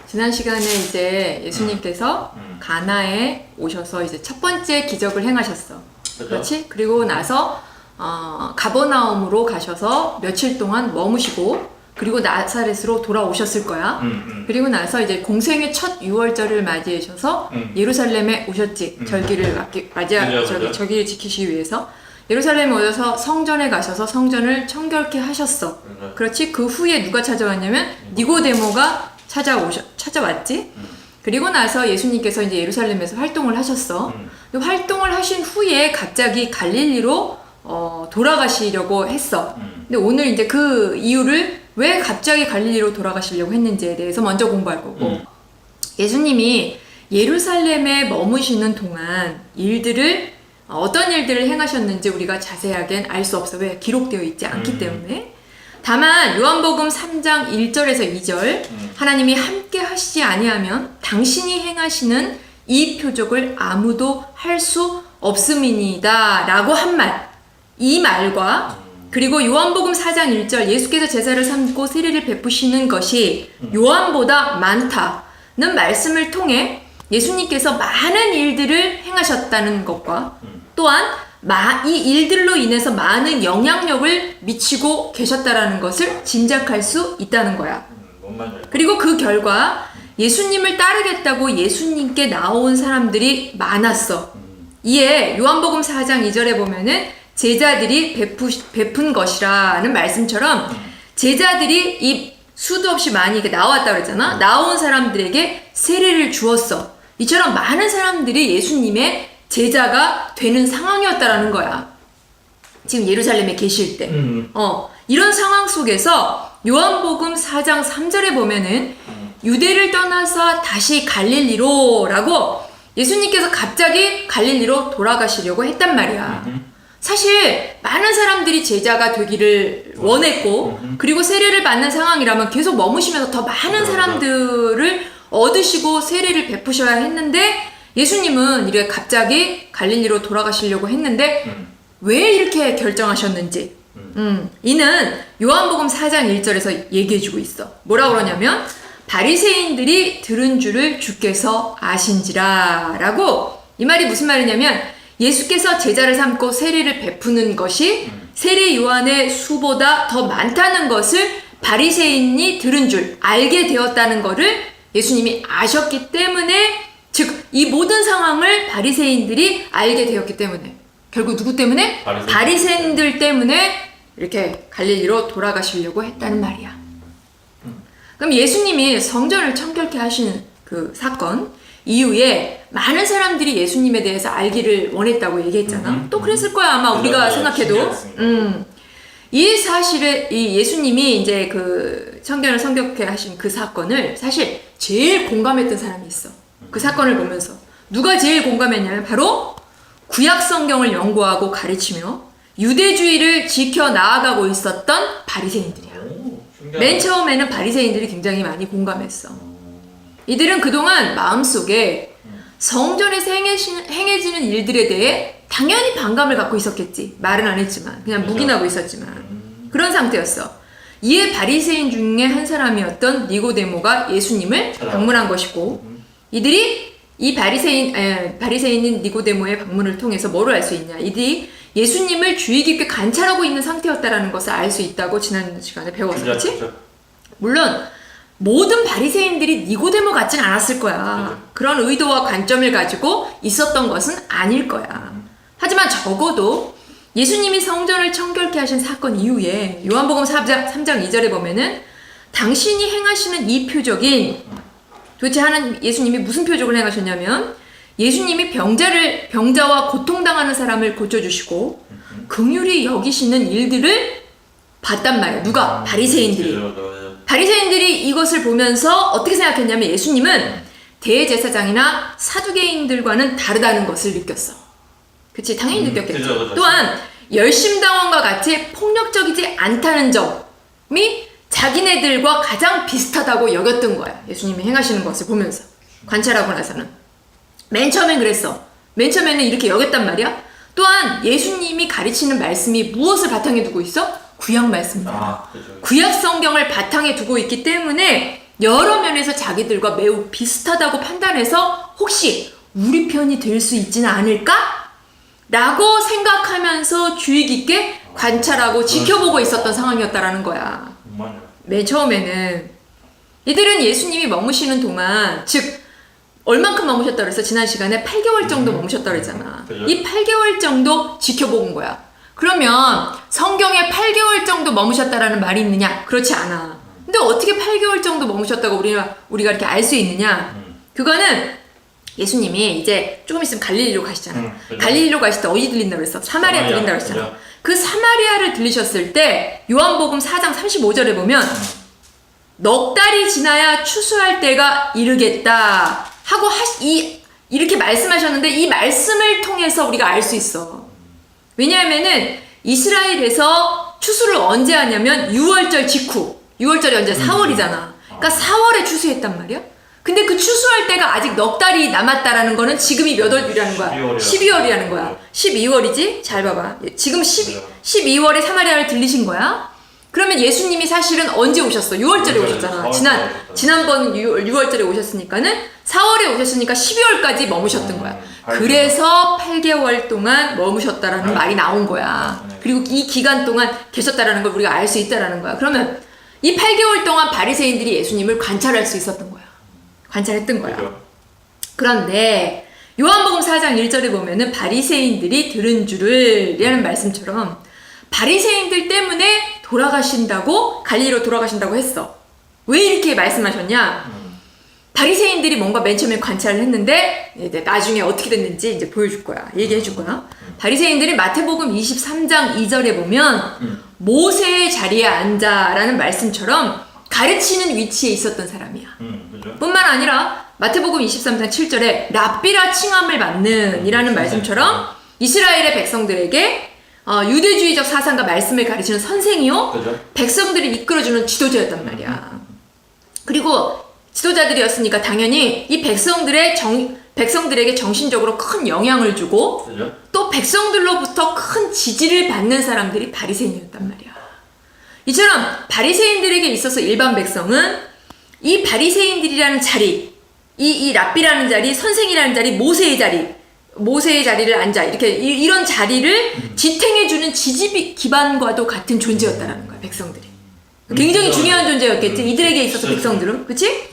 지난 시간에 이제 예수님께서 가나에 오셔서 이제 첫 번째 기적을 행하셨어. 그렇지? 그리고 나서 가버나움으로 가셔서 며칠 동안 머무시고 그리고 나사렛으로 돌아오셨을 거야. 그리고 나서 이제 공생의 첫 유월절을 맞이하셔서 예루살렘에 오셨지. 절기를 절기를 지키시기 위해서. 예루살렘에 오셔서 성전에 가셔서 성전을 청결케 하셨어. 그렇지? 그 후에 누가 찾아왔냐면 니고데모가 찾아왔지. 그리고 나서 예수님께서 이제 예루살렘에서 활동을 하셨어. 활동을 하신 후에 갑자기 갈릴리로 돌아가시려고 했어. 근데 오늘 이제 그 이유를 왜 갑자기 갈릴리로 돌아가시려고 했는지에 대해서 먼저 공부할 거고, 예수님이 예루살렘에 머무시는 동안 어떤 일들을 행하셨는지 우리가 자세하게는 알 수 없어. 왜? 기록되어 있지 않기 때문에. 다만 요한복음 3장 1절에서 2절 하나님이 함께 하시지 아니하면 당신이 행하시는 이 표적을 아무도 할 수 없음이니이다 라고 한 말, 이 말과 그리고 요한복음 4장 1절 예수께서 제사를 삼고 세례를 베푸시는 것이 요한보다 많다는 말씀을 통해 예수님께서 많은 일들을 행하셨다는 것과 또한 이 일들로 인해서 많은 영향력을 미치고 계셨다라는 것을 짐작할 수 있다는 거야. 그리고 그 결과 예수님을 따르겠다고 예수님께 나온 사람들이 많았어. 이에 요한복음 4장 2절에 보면은 제자들이 베푼 것이라는 말씀처럼 제자들이 이 수도 없이 많이 이렇게 나왔다 그랬잖아. 나온 사람들에게 세례를 주었어. 이처럼 많은 사람들이 예수님의 제자가 되는 상황이었다라는 거야. 지금 예루살렘에 계실 때. 이런 상황 속에서 요한복음 4장 3절에 보면은 유대를 떠나서 다시 갈릴리로라고 예수님께서 갑자기 갈릴리로 돌아가시려고 했단 말이야. 사실 많은 사람들이 제자가 되기를 원했고 그리고 세례를 받는 상황이라면 계속 머무시면서 더 많은 사람들을 얻으시고 세례를 베푸셔야 했는데 예수님은 이렇게 갑자기 갈릴리로 돌아가시려고 했는데 왜 이렇게 결정하셨는지 이는 요한복음 4장 1절에서 얘기해주고 있어. 뭐라고 그러냐면 바리새인들이 들은 줄을 주께서 아신지라 라고. 이 말이 무슨 말이냐면 예수께서 제자를 삼고 세례를 베푸는 것이 세례 요한의 수보다 더 많다는 것을 바리새인이 들은 줄 알게 되었다는 것을 예수님이 아셨기 때문에, 즉 이 모든 상황을 바리새인들이 알게 되었기 때문에, 결국 누구 때문에? 바리새인들 때문에 이렇게 갈릴리로 돌아가시려고 했다는 말이야. 그럼 예수님이 성전을 청결케 하신 그 사건 이후에 많은 사람들이 예수님에 대해서 알기를 원했다고 얘기했잖아. 또 그랬을 거야 아마 우리가 생각해도. 이 사실에 이 예수님이 이제 그 성전을 청결케 하신 그 사건을 사실 제일 공감했던 사람이 있어. 그 사건을 보면서 누가 제일 공감했냐면 바로 구약 성경을 연구하고 가르치며 유대주의를 지켜 나아가고 있었던 바리새인들이야. 맨 처음에는 바리새인들이 굉장히 많이 공감했어. 이들은 그동안 마음속에 성전에서 행해지는 일들에 대해 당연히 반감을 갖고 있었겠지. 말은 안 했지만 그냥 묵인하고 있었지만 그런 상태였어. 이에 바리새인 중에 한 사람이었던 니고데모가 예수님을 방문한 것이고, 이들이 이 바리새인인 니고데모의 방문을 통해서 뭐를 알 수 있냐? 이들이 예수님을 주의 깊게 관찰하고 있는 상태였다라는 것을 알 수 있다고 지난 시간에 배웠어. 그렇지? 물론 모든 바리새인들이 니고데모 같진 않았을 거야. 그런 의도와 관점을 가지고 있었던 것은 아닐 거야. 하지만 적어도 예수님이 성전을 청결케 하신 사건 이후에 요한복음 3장 2절에 보면은 당신이 행하시는 이 표적인, 도대체 예수님이 무슨 표적을 행하셨냐면 예수님이 병자와 고통당하는 사람을 고쳐주시고 긍휼히 여기시는 일들을 봤단 말이야. 누가? 바리새인들이. 바리새인들이 이것을 보면서 어떻게 생각했냐면 예수님은 대제사장이나 사두개인들과는 다르다는 것을 느꼈어. 그치? 당연히 느꼈겠죠. 또한 열심당원과 같이 폭력적이지 않다는 점이 자기네들과 가장 비슷하다고 여겼던 거야. 예수님이 행하시는 것을 보면서 관찰하고 나서는. 맨 처음엔 그랬어. 맨 처음에는 이렇게 여겼단 말이야. 또한 예수님이 가르치는 말씀이 무엇을 바탕에 두고 있어? 구약 말씀입니다. 그렇죠. 구약 성경을 바탕에 두고 있기 때문에 여러 면에서 자기들과 매우 비슷하다고 판단해서 혹시 우리 편이 될 수 있지는 않을까? 라고 생각하면서 주의 깊게 관찰하고 지켜보고 있었던 상황이었다라는 거야. 맨 처음에는 이들은 예수님이 머무시는 동안, 즉 얼만큼 머무셨다 그래서 지난 시간에 8개월 정도 머무셨다 그랬잖아. 이 8개월 정도 지켜본 거야. 그러면 성경에 8개월 정도 머무셨다라는 말이 있느냐? 그렇지 않아. 근데 어떻게 8개월 정도 머무셨다고 우리가 이렇게 알 수 있느냐? 그거는 예수님이 이제 조금 있으면 갈릴리로 가시잖아. 갈릴리로 가실 때 어디 들린다고 그랬어? 사마리아 들린다고 그랬잖아. 그 사마리아를 들리셨을 때 요한복음 4장 35절에 보면 넉 달이 지나야 추수할 때가 이르겠다 하고 이렇게 말씀하셨는데, 이 말씀을 통해서 우리가 알 수 있어. 왜냐하면은 이스라엘에서 추수를 언제 하냐면 6월절 직후. 6월절이 언제? 4월이잖아. 그러니까 4월에 추수했단 말이야. 근데 그 추수할 때가 아직 넉 달이 남았다라는 거는 지금이 몇 월이라는 거야? 12월이라는 거야. 12월이지? 잘 봐봐. 지금 12월에 사마리아를 들리신 거야. 그러면 예수님이 사실은 언제 오셨어? 6월절에 오셨잖아. 지난번 6월절에 오셨으니까는 4월에 오셨으니까 12월까지 머무셨던 거야. 그래서 8개월 동안 머무셨다라는 말이 나온 거야. 그리고 이 기간 동안 계셨다라는 걸 우리가 알 수 있다라는 거야. 그러면 이 8개월 동안 바리새인들이 예수님을 관찰할 수 있었던 거야. 관찰했던 거야. 그런데 요한복음 4장 1절에 보면은 바리새인들이 들은 줄을 이라는 말씀처럼 바리새인들 때문에 돌아가신다고, 갈릴리로 돌아가신다고 했어. 왜 이렇게 말씀하셨냐? 바리새인들이 뭔가 맨 처음에 관찰을 했는데 이제 나중에 어떻게 됐는지 이제 보여줄 거야. 얘기해 줄 거야. 바리새인들이 마태복음 23장 2절에 보면 모세의 자리에 앉아라는 말씀처럼 가르치는 위치에 있었던 사람이야. 뿐만 아니라 마태복음 23장 7절에 랍비라 칭함을 받는 이라는 말씀처럼 이스라엘의 백성들에게 유대주의적 사상과 말씀을 가르치는 선생이요, 백성들을 이끌어주는 지도자였단 말이야. 그리고 지도자들이었으니까 당연히 이 백성들에게 정신적으로 큰 영향을 주고 또 백성들로부터 큰 지지를 받는 사람들이 바리새인이었단 말이야. 이처럼 바리새인들에게 있어서 일반 백성은 이 바리새인들이라는 자리, 이 랍비라는 자리, 선생이라는 자리, 모세의 자리를 앉아 이런 자리를 지탱해주는 지지 기반과도 같은 존재였다라는 거야. 백성들이 굉장히 중요한 존재였겠지. 이들에게 있어서 백성들은, 그치?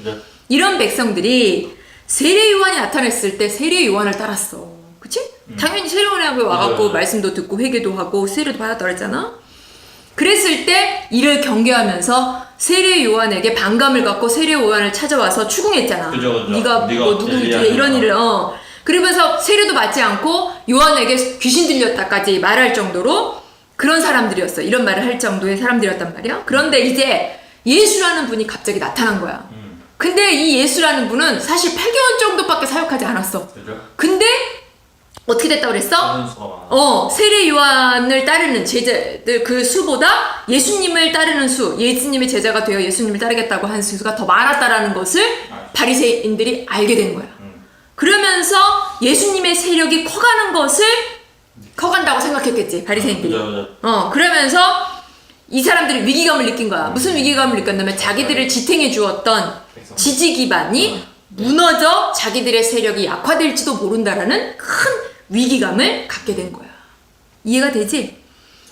이런 백성들이 세례 요한이 나타났을 때 세례 요한을 따랐어. 그치? 당연히 세례 요한이 와갖고 말씀도 듣고 회개도 하고 세례도 받았다 그랬잖아. 그랬을 때 이를 경계하면서 세례 요한에게 반감을 갖고 세례 요한을 찾아와서 추궁했잖아. 네가 뭐 누구인지 이런 일을 그러면서 세례도 받지 않고 요한에게 귀신 들렸다까지 말할 정도로 그런 사람들이었어. 이런 말을 할 정도의 사람들이었단 말이야. 그런데 이제 예수라는 분이 갑자기 나타난 거야. 근데 이 예수라는 분은 사실 8개월 정도밖에 사역하지 않았어. 근데 어떻게 됐다고 그랬어? 세례 요한을 따르는 제자들 그 수보다 예수님을 따르는 수, 예수님의 제자가 되어 예수님을 따르겠다고 한 수가 더 많았다라는 것을 바리새인들이 알게 된 거야. 그러면서 예수님의 세력이 커간다고 생각했겠지, 바리새인들이. 그러면서 이 사람들이 위기감을 느낀 거야. 무슨 위기감을 느꼈냐면 자기들을 지탱해 주었던 지지 기반이 무너져 자기들의 세력이 약화될지도 모른다라는 큰 위기감을 갖게 된 거야. 이해가 되지?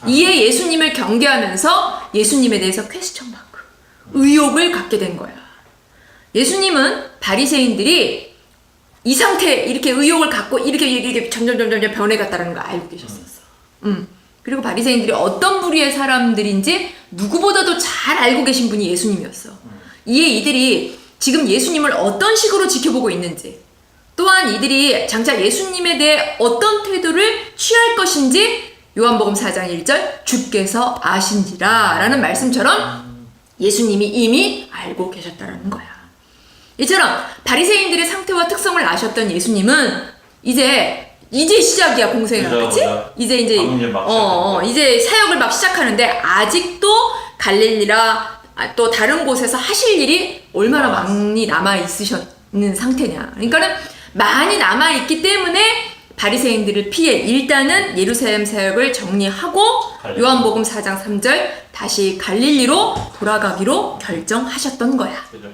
이에 예수님을 경계하면서 예수님에 대해서 퀘스천 마크, 의혹을 갖게 된 거야. 예수님은 바리새인들이 이 상태 이렇게 의혹을 갖고 이렇게 점점 변해갔다는 걸 알고 계셨었어. 그리고 바리새인들이 어떤 부류의 사람들인지 누구보다도 잘 알고 계신 분이 예수님이었어. 이에 이들이 지금 예수님을 어떤 식으로 지켜보고 있는지, 또한 이들이 장차 예수님에 대해 어떤 태도를 취할 것인지 요한복음 4장 1절 주께서 아신지라 라는 말씀처럼 예수님이 이미 알고 계셨다는 거야. 이처럼 바리새인들의 상태와 특성을 아셨던 예수님은 이제 시작이야, 공생애가. 그치? 이제 이제 사역을 막 시작하는데 아직도 갈릴리라 또 다른 곳에서 하실 일이 얼마나 많이 남아 있으셨는 상태냐. 그러니까는 많이 남아 있기 때문에 바리새인들을 피해 일단은 예루살렘 사역을 정리하고 요한복음 4장 3절 다시 갈릴리로 돌아가기로 결정하셨던 거야. 그죠?